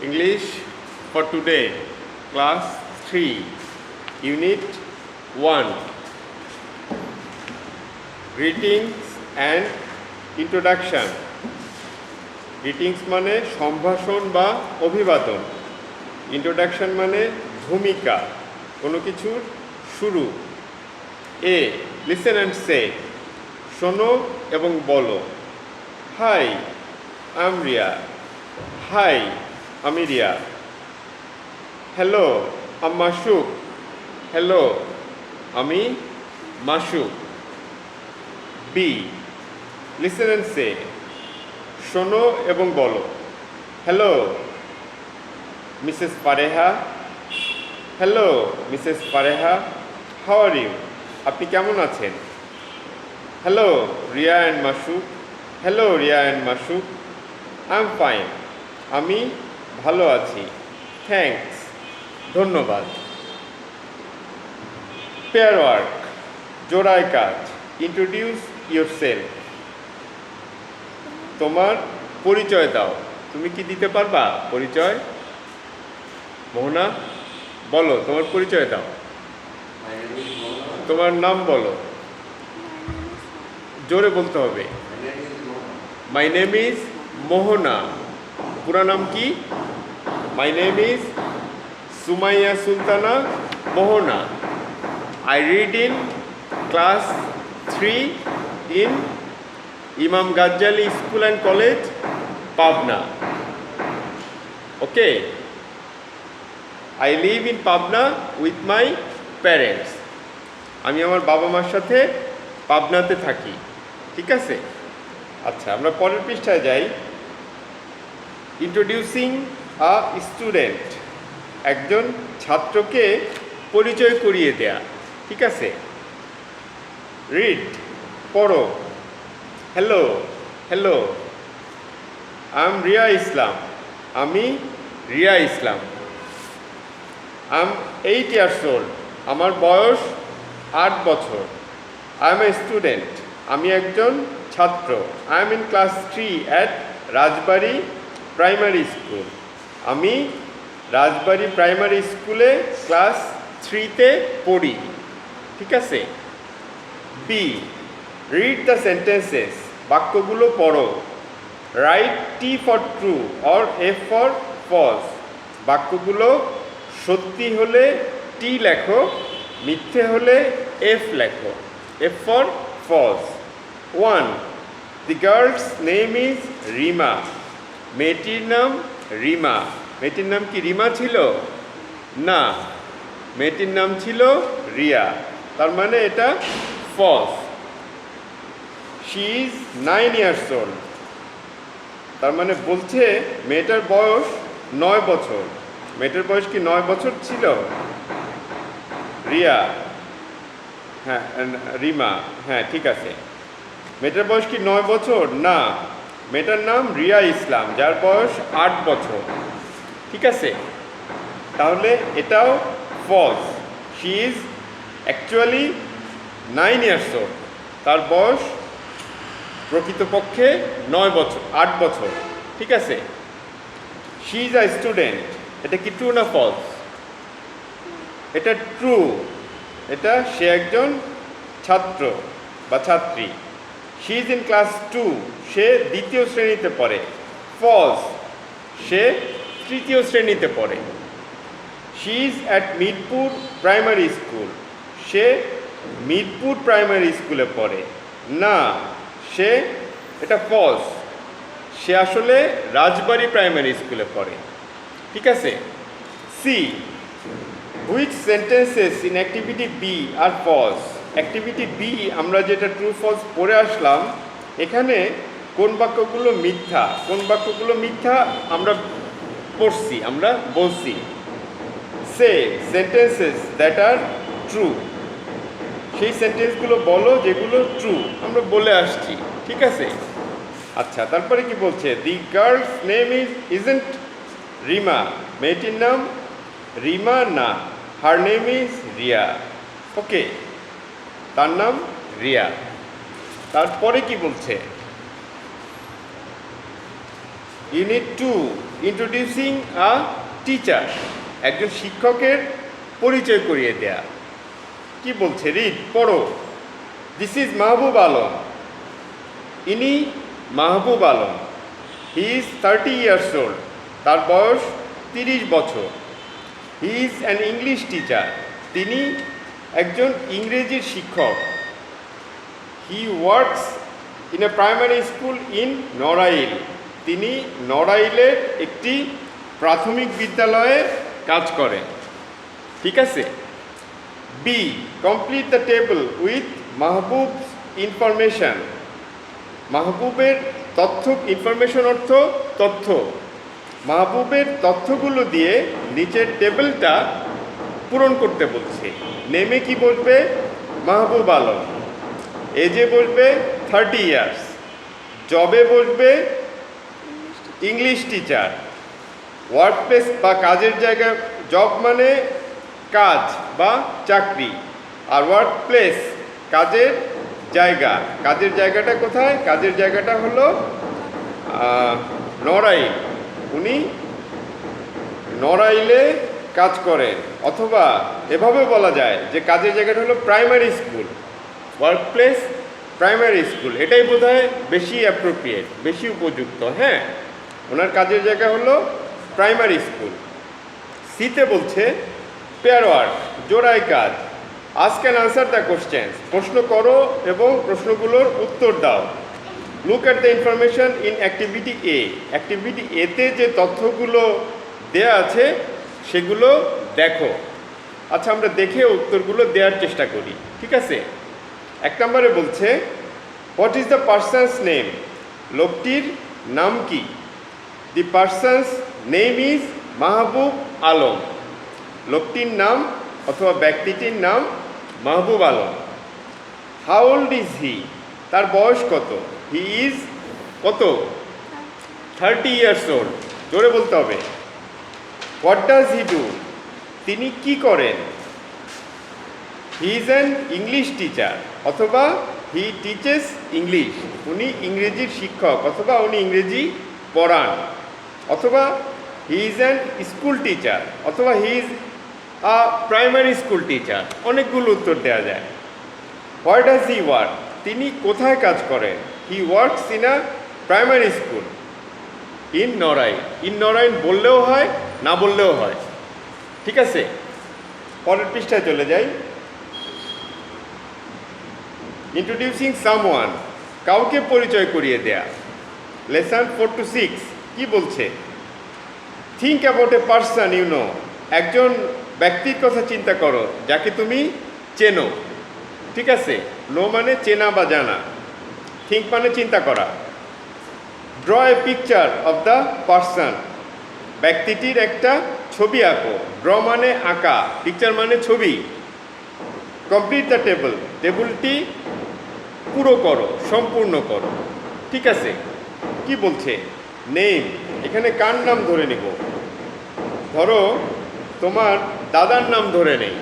English for today, class 3, unit 1. Greetings and introduction. Greetings মানে সম্ভাষণ বা অভিবাদন, ইন্ট্রোডাকশন মানে ভূমিকা, কোনো কিছুর শুরু। এ লিসেন অ্যান্ড সে, শোনো এবং বলো। Hi I am Riya, hi আমি Riya. Hello am Masuk, hello আমি Masuk. B listen and say, শোনো এবং বলো। Hello Mrs Fareha, hello Mrs Fareha, how are you, আপনি কেমন আছেন? Hello Riya and Masuk, hello Riya and Masuk, I am fine, আমি ভালো আছি, থ্যাঙ্কস, ধন্যবাদ। পেয়ার ওয়ার্ক, জোড়ায় কাজ। ইন্ট্রোডিউস ইয়োরসেলফ, তোমার পরিচয় দাও। তুমি কি দিতে পারবা পরিচয়? মোহনা বলো, তোমার পরিচয় দাও, তোমার নাম বলো, জোরে বলতে হবে। মাই নেম ইজ মোহনা, পুরা নাম কি? My name is Sumaiya Sultana Mohona. I read in class 3 in Imam Ghazali School and College, Pabna. Okay. I live in Pabna with my parents. আমি আমার বাবা মার সাথে পাবনাতে থাকি। ঠিক আছে? আচ্ছা, আমরা পরের পৃষ্ঠায় যাই। ইন্ট্রোডিউসিং আ স্টুডেন্ট, একজন ছাত্রকে পরিচয় করিয়ে দেয়া। ঠিক আছে? রিড, পড়ো। Hello, hello I am Riya Islam, আমি Riya Islam. I am 8 years old, আমার বয়স 8 বছর। আই এম এ স্টুডেন্ট, আমি একজন ছাত্র। I am in class 3 at Rajbari primary school, আমি রাজবাড়ি প্রাইমারি স্কুলে ক্লাস 3-তে পড়ি। ঠিক আছে? বি রিড দ্য সেন্টেন্সেস, বাক্যগুলো পড়ো। Write T for true or F for false, বাক্যগুলো সত্যি হলে টি লেখো, মিথ্যে হলে এফ লেখো। F for false. 1. The girl's name is Rima, মেয়েটির নাম রিমা। মেয়েটির নাম কি রিমা ছিল? না, মেয়েটির নাম ছিল রিয়া, তার মানে এটা false. She is 9 years old, তার মানে বলছে মেয়েটার বয়স 9 বছর। মেয়েটার বয়স কি 9 বছর ছিল? রিয়া, হ্যাঁ রিমা, হ্যাঁ ঠিক আছে। মেয়েটার বয়স কি 9 বছর? না, মেয়েটার নাম রিয়া ইসলাম, যার বয়স 8 বছর। ঠিক আছে? তাহলে এটাও false. She is actually 9 years old, তার বয়স প্রকৃতপক্ষে 9 বছর, 8 বছর। ঠিক আছে? শি ইজ আ স্টুডেন্ট, এটা কি ট্রু না ফলস? এটা ট্রু, এটা সে একজন ছাত্র বা ছাত্রী। শি ইজ ইন ক্লাস 2, সে 2য় শ্রেণীতে পড়ে। ফলস, সে 3য় শ্রেণীতে পড়ে। She is at Mirpur primary school, say Mirpur primary স্কুলে পড়ে। না, সে, এটা ফলস, সে আসলে রাজবাড়ি প্রাইমারি স্কুলে পড়ে। ঠিক আছে? See which sentences in activity B are false. Activity B আমরা যেটা ট্রু ফলস পড়ে আসলাম, এখানে কোন বাক্যগুলো মিথ্যা, কোন বাক্যগুলো মিথ্যা আমরা পড়ছি, আমরা বলছি। সে সেন্টেন্সেস দ্যাট আর ট্রু, সেই সেন্টেন্সগুলো বলো যেগুলো ট্রু, আমরা বলে আসছি। ঠিক আছে? আচ্ছা, তারপরে কি বলছে? দি গার্লস নেম ইজন্ট রিমা, মেয়েটির নাম রিমা না, হার নেম ইজ রিয়া। ওকে, তার নাম রিয়া। তারপরে কি বলছে? ইউনিট 2 ইন্ট্রোডিউসিং আ টিচার, একজন শিক্ষকের পরিচয় করিয়ে দেয়া। কি বলছে? রিড, পড়ো। This is Mahbub Alam. ইনি Mahbub Alam. He is 30 years old। তার বয়স 30 বছর। He is an English teacher. তিনি একজন ইংরেজির শিক্ষক। He works in a primary school in Narail. তিনি নড়াইলের একটি প্রাথমিক বিদ্যালয়ে কাজ করেন। ঠিক আছে। B, complete the table with Mahbub information. মাহবুবের তথ্য, ইনফরমেশন অর্থ তথ্য। মাহবুবের তথ্যগুলো দিয়ে নিচের টেবিলটা পূরণ করতে বলছে। নেমে কি বসবে? মাহবুব আলম। এজে বসবে 30 years। জবে বসবে ইংলিশ টিচার। ওয়ার্ক প্লেস বা কাজের জায়গা, জব মানে কাজ বা চাকরি, আর ওয়ার্ক প্লেস কাজের জায়গা। কাজের জায়গাটা কোথায়? কাজের জায়গাটা হলো নড়াইল। উনি নড়াইলে কাজ করেন, অথবা এভাবে বলা যায় যে কাজের জায়গাটা হলো primary school. Work place primary school, এটাই বোধহয় বেশি অ্যাপ্রোপ্রিয়েট, বেশি উপযুক্ত। হ্যাঁ, ওনার কাজের জায়গা হলো প্রাইমারি স্কুল। সিতে বলছে পেয়ার ওয়ার্ক, জোড়ায় কাজ। Ask and answer the questions, প্রশ্ন করো এবং প্রশ্নগুলোর উত্তর দাও। Look at the information in activity A. Activity এতে যে তথ্যগুলো দেয়া আছে সেগুলো দেখো। আচ্ছা, আমরা দেখে উত্তরগুলো দেওয়ার চেষ্টা করি। ঠিক আছে। 1 নম্বরে বলছে what is the person's name? লোকটির নাম কি? The person's name is Mahbub Alam. লোকটির নাম অথবা ব্যক্তিটির নাম Mahbub Alam. How old is he? তার বয়স কত? হি ইজ কত? 30 years old। জোরে বলতে হবে। What does he do? তিনি কি করেন? হি ইজ অ্যান ইংলিশ টিচার, অথবা হি টিচেস ইংলিশ। উনি ইংরেজির শিক্ষক, অথবা উনি ইংরেজি পড়ান। অথবা he is an school teacher, অথবা he is a primary school teacher. অনেকগুলো উত্তর দেওয়া যায়। Where does he work? তিনি কোথায় কাজ করেন? He works in a primary school in Narail. In Narail বললেও হয়, না বললেও হয়। ঠিক আছে। পরের পৃষ্ঠায় চলে যাই। ইন্ট্রোডিউসিং সামওয়ান, কাউকে পরিচয় করিয়ে দেয়া। লেসন 4 to 6 কি বলছে? Think about a person you know. একজন ব্যক্তির কথা চিন্তা করো যাকে তুমি চেনো। ঠিক আছে। নো মানে চেনা বা জানা। থিঙ্ক মানে চিন্তা করা। Draw a picture of the person. ব্যক্তিটির একটা ছবি আঁকো। ড্র মানে আঁকা, পিকচার মানে ছবি। কমপ্লিট দ্য টেবল, টেবিলটি পুরো করো, সম্পূর্ণ করো। ঠিক আছে। কি বলছে? নেম, এখানে কার নাম ধরে নেব? ধরো তোমার দাদার নাম ধরে নেই,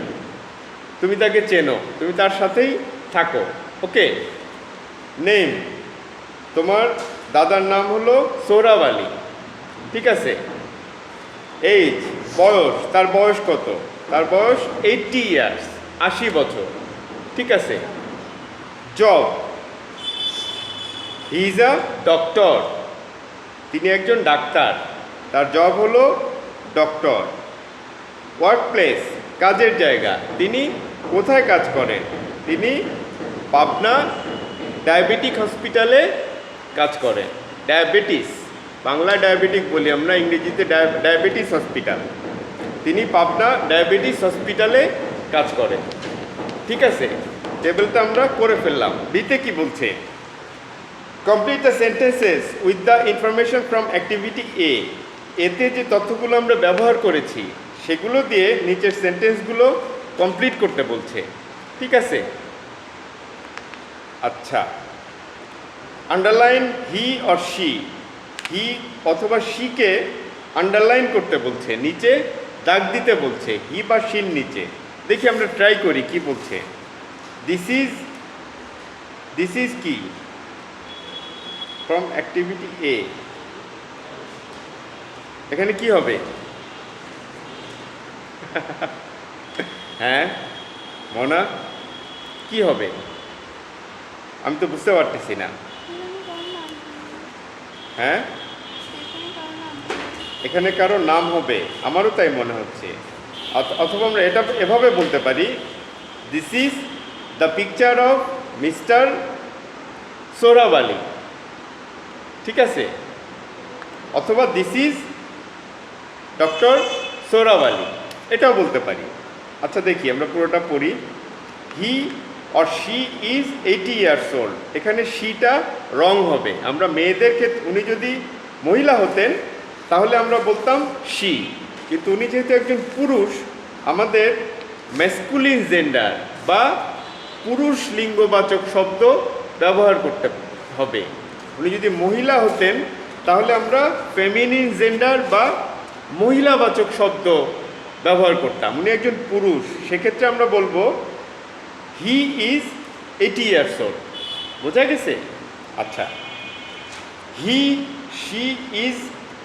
তুমি তাকে চেনো, তুমি তার সাথেই থাকো। ওকে। নেম, তোমার দাদার নাম হলো সোহরাব আলী। ঠিক আছে। এইজ, বয়স, তার বয়স কত? তার বয়স 80 years, 80 বছর। ঠিক আছে। Job, he is a doctor. তিনি একজন ডাক্তার, তার জব হলো ডক্টর। ওয়ার্ক প্লেস, কাজের জায়গা, তিনি কোথায় কাজ করেন? তিনি পাবনা ডায়াবেটিক হসপিটালে কাজ করেন। ডায়াবেটিস, বাংলায় ডায়াবেটিক বলি আমরা, ইংরেজিতে ডায়াবেটিস হসপিটাল। তিনি পাবনা ডায়াবেটিস হসপিটালে কাজ করেন। ঠিক আছে। টেবিলটা আমরা করে ফেললাম। বিতে কি বলছে? Complete the sentences with the information from activity A. এতে যে তথ্যগুলো আমরা ব্যবহার করেছি সেগুলো দিয়ে নিচের সেন্টেন্সগুলো কমপ্লিট করতে বলছে। ঠিক আছে। আচ্ছা, আন্ডারলাইন হি অর শি। হি অথবা শিকে আন্ডারলাইন করতে বলছে, নিচে দাগ দিতে বলছে, হি বা শির নিচে। দেখি আমরা ট্রাই করি কি বলছে। দিস ইজ কি? From activity A. এখানে কি হবে? হ্যাঁ মনা, কি হবে? আমি তো বুঝতে পারতেছি না। হ্যাঁ, এখানে কারো নাম হবে, আমারও তাই মনে হচ্ছে। অথবা আমরা এটা এভাবে বলতে পারি, this is the picture of mister Sohrab Ali. ঠিক আছে, অথবা this is doctor Sohrab Ali, এটাও বলতে পারি। আচ্ছা দেখি আমরা পুরোটা পড়ি। He or she is 80 years old. এখানে শিটা রং হবে। আমরা মেয়েদের ক্ষেত্রে, উনি যদি মহিলা হতেন তাহলে আমরা বলতাম শি, কিন্তু উনি যেহেতু একজন পুরুষ, আমাদের ম্যাসকুলিন জেন্ডার বা পুরুষ লিঙ্গবাচক শব্দ ব্যবহার করতে হবে। উনি যদি মহিলা হতেন তাহলে আমরা ফেমিনিন জেন্ডার বা মহিলাবাচক শব্দ ব্যবহার করতাম। উনি একজন পুরুষ, সেক্ষেত্রে আমরা বলবো হি ইজ 80 ইয়ার্স ওল্ড। বোঝা গেছে? আচ্ছা, হি শি ইজ,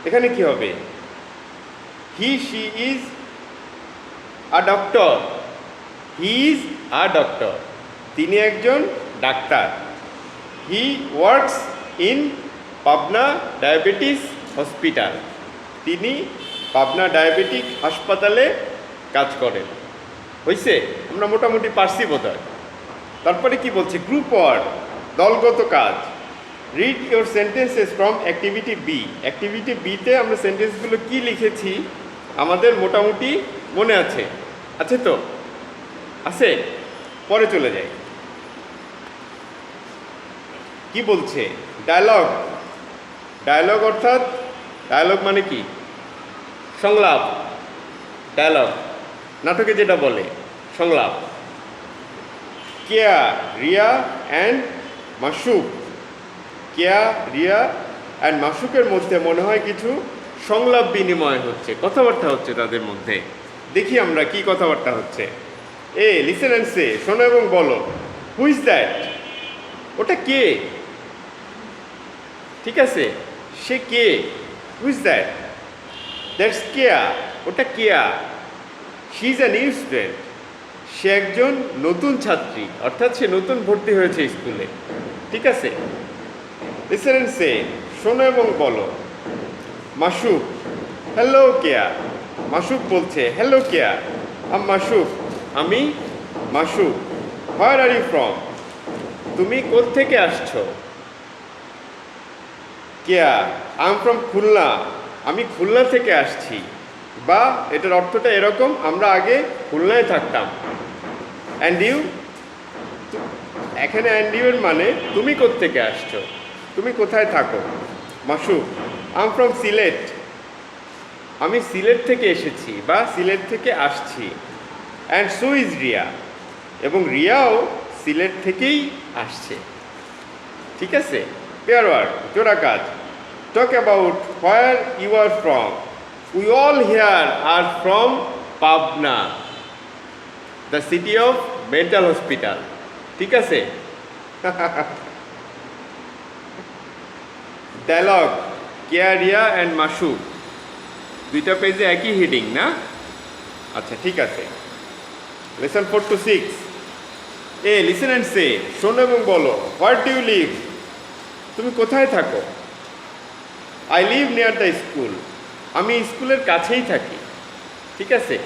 এখানে কি হবে? He she is a doctor. He is a doctor, তিনি একজন doctor. He works in Pabna diabetes hospital, তিনি পাবনা ডায়াবেটিক হাসপাতালে কাজ করেন। হয়েছে? আমরা মোটামুটি পারছি বোধহয়। তারপরে কি বলছে? গ্রুপ ওয়ার্ক, দলগত কাজ। Read your sentences from activity B. Activity বিতে আমরা সেন্টেন্সগুলো কি লিখেছি আমাদের মোটামুটি মনে আছে। আছে তো? আছে? পরে চলে যাই। কি বলছে? ডায়লগ। ডায়লগ অর্থাৎ, ডায়লগ মানে কি? সংলাপ। ডায়লগ নাটকে যেটা বলে সংলাপ। কেয়া, রিয়া অ্যান্ড মাসুক। কেয়া, রিয়া অ্যান্ড মাসুকের মধ্যে মনে হয় কিছু সংলাপ বিনিময় হচ্ছে, কথাবার্তা হচ্ছে তাদের মধ্যে। দেখি আমরা কি কথাবার্তা হচ্ছে। এ লিসেন অ্যান্ড সে, শোনো এবং বলো। Who is that? ওটা কে? ঠিক আছে, সে কে? Who is that? That's Keya, ওটা Keya. She is a new student, সে একজন নতুন ছাত্রী, অর্থাৎ সে নতুন ভর্তি হয়েছে স্কুলে। ঠিক আছে, লিসেন অ্যান্ড সে, শোনো এবং বলো। মাসুক, হ্যালো কেয়া। মাসুক বলছে, হ্যালো কেয়া, আম মাসুক, আমি মাসুক। হোয়ার আর ইউ ফ্রম? তুমি কোত্থেকে আসছো? কেয়া, আই এম ফ্রম খুলনা, আমি খুলনা থেকে আসছি। বা এটার অর্থটা এরকম, আমরা আগে খুলনায় থাকতাম। অ্যান্ড ইউ, এখানে অ্যান্ড ইউ এর মানে তুমি কোত্থেকে আসছো, তুমি কোথায় থাকো। মাসুক, আই এম ফ্রম সিলেট, আমি সিলেট থেকে এসেছি বা সিলেট থেকে আসছি। অ্যান্ড সো ইজ রিয়া, এবং রিয়াও সিলেট থেকেই আসছে। ঠিক আছে, পেয়ার ওয়ার্ক, জোড়া কাজ। Talk about where you are from. We all here are from Pabna, the city of mental hospital. ঠিক আছে। ডায়লগ, কেয়া, রিয়া অ্যান্ড মাসুক, দুইটা পেজে একই হেডিং না? আচ্ছা ঠিক আছে। Lesson 4 to 6। A listen and say, শোনো এবং বলো। What do you live? তুমি কোথায় থাকো? I live near the school, আমি স্কুলের কাছেই থাকি। ঠিক আছে।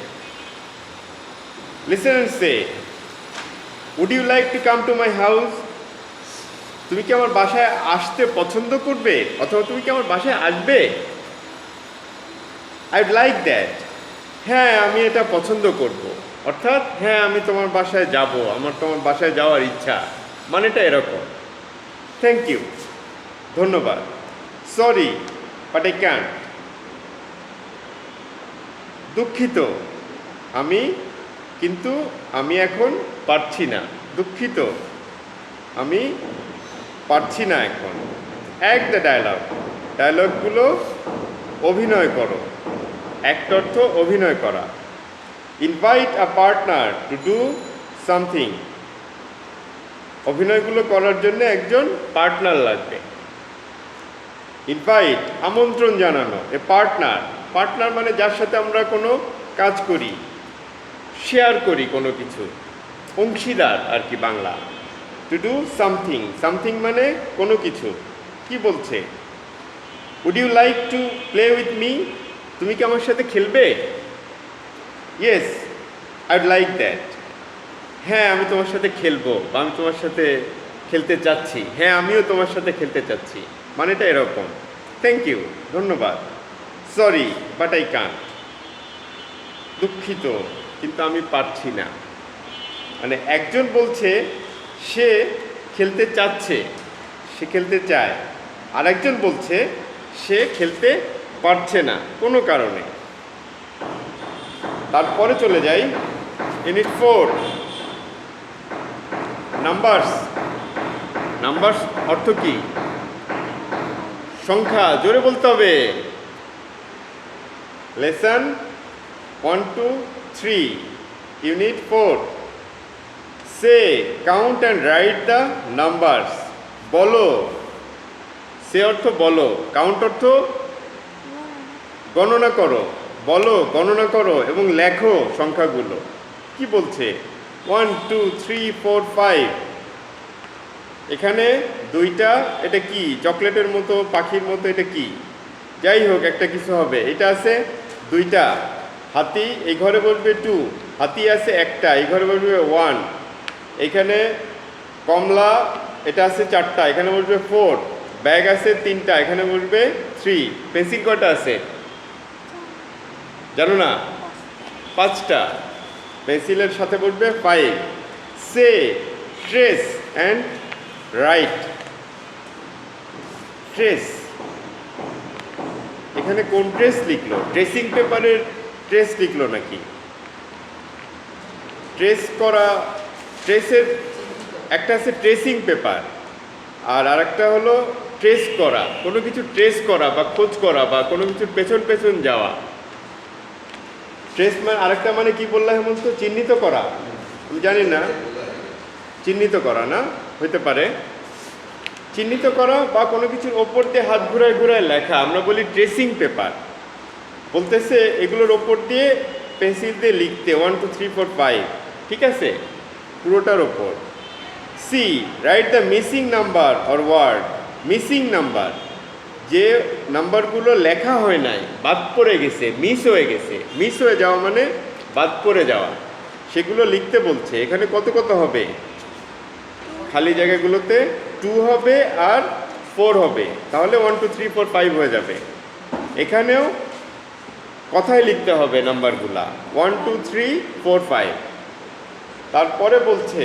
Listen and say, would you like to come to my house? তুমি কি আমার বাসায় আসতে পছন্দ করবে, অথবা তুমি কি আমার বাসায় আসবে? আই উড লাইক দ্যাট, হ্যাঁ আমি এটা পছন্দ করব, অর্থাৎ হ্যাঁ আমি তোমার বাসায় যাব, আমার তোমার বাসায় যাওয়ার ইচ্ছা, মানেটা এরকম। থ্যাংক ইউ, ধন্যবাদ। সরি বাট আই ক্যান্ট, দুঃখিত কিন্তু আমি এখন পারছি না। দুঃখিত, আমি পারছি না এখন। অ্যাক্ট দ্য ডায়লগ, ডায়লগগুলো অভিনয় করো। অ্যাক্ট অর্থ অভিনয় করা। Invite a partner to do something, অভিনয়গুলো করার জন্য একজন পার্টনার লাগবে। ইনভাইট, আমন্ত্রণ জানানো। এ পার্টনার, পার্টনার মানে যার সাথে আমরা কোনো কাজ করি, শেয়ার করি কোনো কিছু, অংশীদার আর কি Bangla. To do something, something মানে কোনো কিছু। কি বলছে? Would you like to play with me? তুমি কি আমার সাথে খেলবে? Yes, I would like that. হ্যাঁ, আমি তোমার সাথে খেলবো, বা আমি তোমার সাথে খেলতে চাচ্ছি। হ্যাঁ, আমিও তোমার সাথে খেলতে চাচ্ছি, মানেটা এরকম। থ্যাংক ইউ, ধন্যবাদ। সরি বাট আই কান্ট, দুঃখিত কিন্তু আমি পারছি না। মানে একজন বলছে সে খেলতে চাচ্ছে, সে খেলতে চায়, আর একজন বলছে সে খেলতে পারছে না কোনো কারণে। তারপরে চলে যাই ইউনিট 4, নাম্বারস। নাম্বারস অর্থ কি? সংখ্যা। জোরে বলতে হবে। Lesson 1 to 3, unit 4। Say count and write the numbers. বলো। সে অর্থ বলো, কাউন্ট অর্থ গণনা করো। বলো, গণনা করো এবং লেখো সংখ্যাগুলো। কি বলছে? 1 2 3 4 5। এখানে দুইটা, এটা কি? চকলেটের মতো, পাখির মতো, এটা কি? যাই হোক, একটা কিছু হবে। এটা আছে দুইটা হাতি, এই ঘরে বসবে 2, হাতি আছে একটা, এই ঘরে বসবে 1। এখানে কমলা, এটা আছে 4টা, এখানে বসবে 4। ব্যাগ আছে 3টা, এখানে বসবে 3। পেন্সিল কয়টা আছে জানো না? 5টা। পেন্সিলের সাথে বসবে 5। সে ট্রেস অ্যান্ড রাইট। ট্রেস, এখানে কোন ট্রেস লিখলো? ড্রেসিং পেপারের ট্রেস লিখলো নাকি? ট্রেস করা, ট্রেসের একটা আছে ট্রেসিং পেপার, আর আরেকটা হলো ট্রেস করা। কোনো কিছু ট্রেস করা বা খোঁজ করা বা কোনো কিছুর পেছন পেছন যাওয়া। ট্রেস মানে আরেকটা মানে কি বললাম হেমন্ত? চিহ্নিত করা। আমি জানি না, চিহ্নিত করা না, হইতে পারে। চিহ্নিত করা বা কোনো কিছুর ওপর দিয়ে হাত ঘুরায় ঘুরায় লেখা, আমরা বলি ট্রেসিং পেপার। বলতেছে এগুলোর ওপর দিয়ে পেন্সিল দিয়ে লিখতে 1 2 3 4 5, ঠিক আছে, পুরোটার ওপর। See write the missing number or word. Missing number, যে নাম্বারগুলো লেখা হয় নাই, বাদ পড়ে গেছে, মিস হয়ে গেছে। মিস হয়ে যাওয়া মানে বাদ পড়ে যাওয়া, সেগুলো লিখতে বলছে। এখানে কত কত হবে? খালি জায়গাগুলোতে 2 হবে আর 4 হবে, তাহলে 1 2 3 4 5 হয়ে যাবে। এখানেও কথায় লিখতে হবে নাম্বারগুলা, 1 2 3 4 5। তারপরে বলছে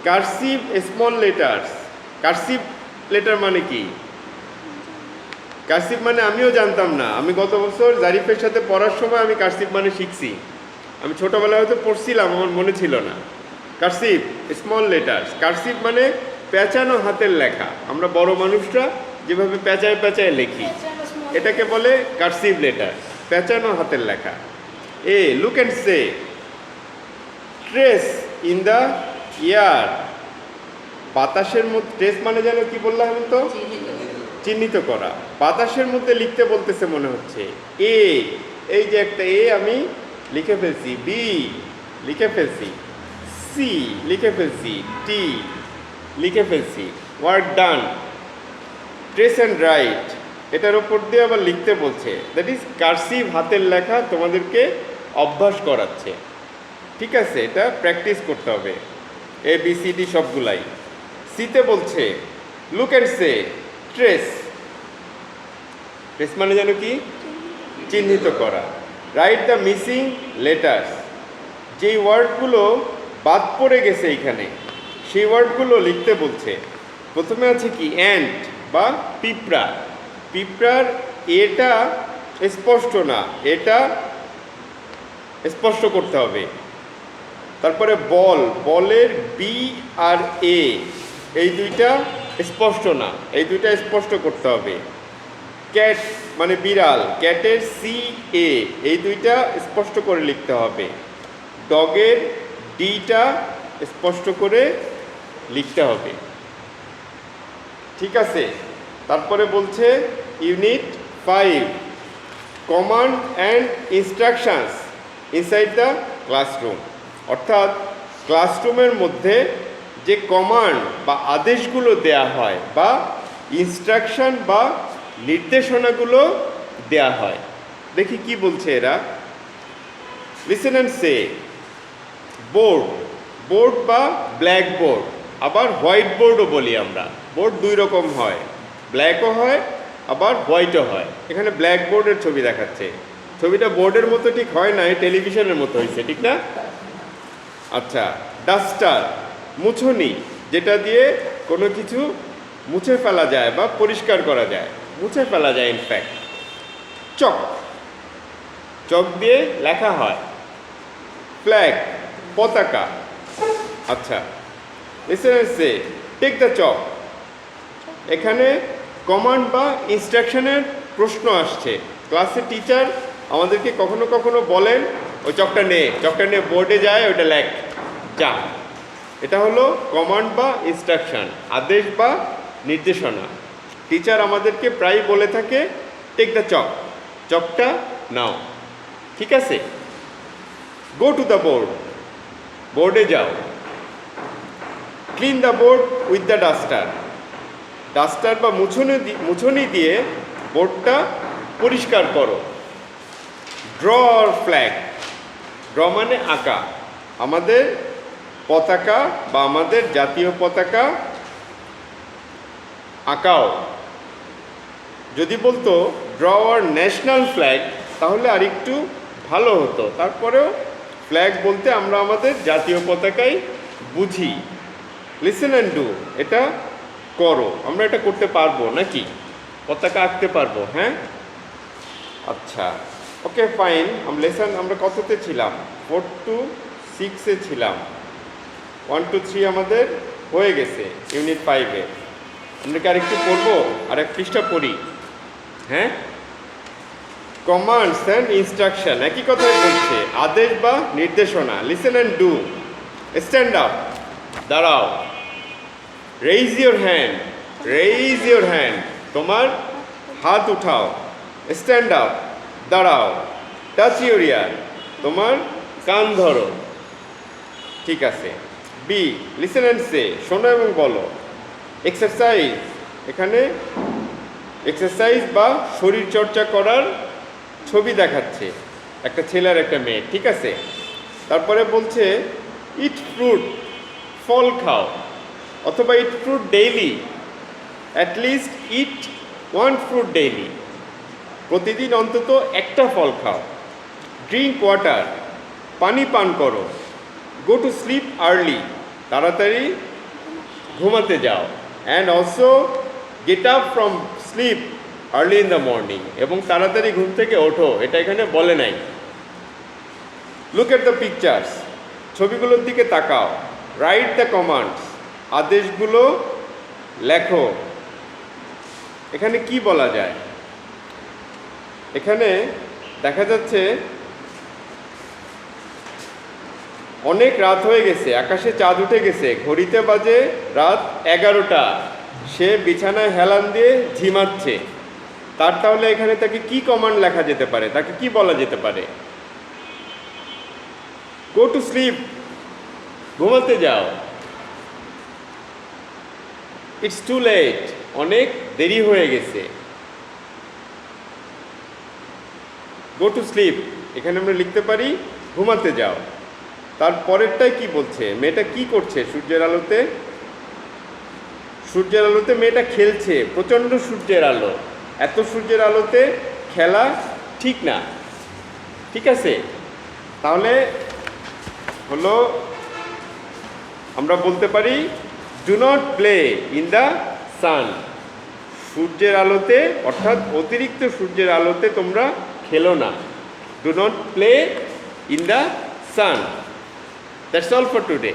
cursive small letters. Cursive letter মানে কি? কার্সিভ মানে আমিও জানতাম না। আমি গত বছর জারিফের সাথে পড়ার সময় আমি কার্সিভ মানে শিখছি। আমি ছোটোবেলায় হয়তো পড়ছিলাম, আমার মনে ছিল না। Cursive small letters. কার্সিভ মানে পেঁচানো হাতের লেখা। আমরা বড় মানুষরা যেভাবে পেঁচায় পেঁচায় লিখি, এটাকে বলে কার্সিভ লেটার, পেঁচানো হাতের লেখা। এ look and say trace in the air. বাতাসের মধ্যে, ট্রেস মানে যেন কি বললাম আমি তো? চিহ্নিত করা। বাতাসের মধ্যে লিখতে বলতেছে মনে হচ্ছে। এ, এই যে একটা এ আমি লিখে ফেলছি, বি লিখে ফেলছি, সি লিখে ফেলছি, টি লিখে ফেলছি। Word done. Trace and write, এটার ওপর দিয়ে আবার লিখতে বলছে। দ্যাট ইজ কার্সিভ হাতের লেখা তোমাদেরকে অভ্যাস করাচ্ছে, ঠিক আছে? এটা প্র্যাকটিস করতে হবে, এ বি সি ডি সবগুলাই। সিতে বলছে look and say trace. Trace মানে যেন কি? চিহ্নিত করা। Right the missing letters. যেই ওয়ার্ডগুলো বাদ পড়ে গেছে এইখানে, সেই ওয়ার্ডগুলো লিখতে বলছে। প্রথমে আছে কি? অ্যান্ট বা পিঁপড়া। পিঁপড়ার এটা স্পষ্ট না, এটা স্পষ্ট করতে হবে। তারপরে বল, বলের বি আর এ এই দুইটা স্পষ্ট না, এই দুইটা স্পষ্ট করতে হবে। ক্যাট মানে বিড়াল, ক্যাটের সি এ এই দুইটা স্পষ্ট করে লিখতে হবে। ডগের ডিটা স্পষ্ট করে লিখতে হবে, ঠিক আছে? তারপরে বলছে unit 5, command and instructions inside the classroom, অর্থাৎ ক্লাসরুমের মধ্যে যে কমান্ড বা আদেশগুলো দেয়া হয় বা ইনস্ট্রাকশন বা নির্দেশনাগুলো দেয়া হয়। দেখি কি বলছে এরা। Listen and say. Board, board বা ব্ল্যাক বোর্ড, আবার হোয়াইট বোর্ডও বলি আমরা। বোর্ড দুই রকম হয়, ব্ল্যাকও হয় আবার হোয়াইটও হয়। এখানে ব্ল্যাক বোর্ডের ছবি দেখাচ্ছে। ছবিটা বোর্ডের মতো ঠিক হয় না, টেলিভিশনের মতো হয়েছে, ঠিক না? আচ্ছা, ডাস্টার, মুছনি, যেটা দিয়ে কোনো কিছু মুছে ফেলা যায় বা পরিষ্কার করা যায়, মুছে ফেলা যায় ইনফ্যাক্ট। চক, চক দিয়ে লেখা হয়। ফ্ল্যাগ, পতাকা। আচ্ছা, এসে টেক দ্য চক। এখানে কমান্ড বা ইনস্ট্রাকশনের প্রশ্ন আসছে। ক্লাসের টিচার আমাদেরকে কখনো কখনো বলেন ওই চকটা নিয়ে বোর্ডে যায়, ওইটা লেখ যা। এটা হলো কমান্ড বা ইনস্ট্রাকশন, আদেশ বা নির্দেশনা। টিচার আমাদেরকে প্রায় বলে থাকে টেক দ্য চক, চকটা নাও, ঠিক আছে? গো টু দ্য বোর্ড, বোর্ডে যাও। Clean the board with the duster, duster বা মুছনি দিয়ে বোর্ডটা পরিষ্কার করো। ড্র অর ফ্ল্যাগ, ড্র মানে আঁকা। আমাদের পতাকা বা আমাদের জাতীয় পতাকা আঁকাও। যদি বলতো ড্র অর ন্যাশনাল ফ্ল্যাগ তাহলে আরেকটু ভালো হতো। তারপরেও ফ্ল্যাগ বলতে আমরা আমাদের জাতীয় পতাকাই বুঝি। লিসেন অ্যান্ড ডু, এটা করো। আমরা এটা করতে পারবো নাকি? পতাকা আঁকতে পারবো, হ্যাঁ? আচ্ছা, ওকে ফাইন। আমরা কততে ছিলাম? 4 to 6 ছিলাম। 1 to 3 আমাদের হয়ে গেছে ইউনিট 5-এ। আমরা কি আরেকটু পড়বো? আরেক পৃষ্ঠা পড়ি, হ্যাঁ? কমান্ডস অ্যান্ড ইনস্ট্রাকশন একই কথাই বলছে, আদেশ বা নির্দেশনা। Listen and do. Stand up, দাঁড়াও। Raise your hand, raise your hand, তোমার হাত উঠাও। স্ট্যান্ড আপ, দাঁড়াও। টাচ ইউর ইয়ার, তোমার কান ধরো, ঠিক আছে। বি, লিসেন অ্যান্ড সে, শোনো এবং বলো। এক্সারসাইজ, এখানে এক্সারসাইজ বা শরীর চর্চা করার ছবি দেখাচ্ছে, একটা ছেলে আর একটা মেয়ে, ঠিক আছে। তারপরে বলছে ইট ফ্রুট, ফল খাও, অথবা ইট ফ্রুট ডেইলি, অ্যাটলিস্ট ইট 1 ফ্রুট ডেইলি, প্রতিদিন অন্তত একটা ফল খাও। ড্রিঙ্ক ওয়াটার, পানি পান করো। গো টু স্লিপ আর্লি, তাড়াতাড়ি ঘুমাতে যাও। And also get up from slip early in the morning, এবং তাড়াতাড়ি ঘুম থেকে ওঠো, এটা এখানে বলে নাই। লুক এট দ্য পিকচার্স, ছবিগুলোর দিকে তাকাও। রাইট দ্য কমান্ডস, আদেশগুলো লেখো। এখানে কি বলা যায়? এখানে দেখা যাচ্ছে অনেক রাত হয়ে গেছে, আকাশে চাঁদ উঠে গেছে, ঘড়িতে বাজে রাত 11টা। সে বিছানায় হেলান দিয়ে ঝিমাচ্ছে। তাহলে এখানে তাকে কি কমান্ড লেখা যেতে পারে? তাকে কি বলা যেতে পারে? গো টু স্লিপ, ঘুমাতে যাও। ইটস টু লেট, অনেক দেরি হয়ে গেছে। গো টু স্লিপ, এখানে আমরা লিখতে পারি ঘুমাতে যাও। তারপরেরটাই কি বলছে? মেয়েটা কি করছে সূর্যের আলোতে? সূর্যের আলোতে মেয়েটা খেলছে, প্রচণ্ড সূর্যের আলো। এত সূর্যের আলোতে খেলা ঠিক না, ঠিক আছে। তাহলে হলো আমরা বলতে পারি do not play in the sun, সূর্যের আলোতে, অর্থাৎ অতিরিক্ত সূর্যের আলোতে তোমরা খেলো না। Do not play in the sun. That's all for today.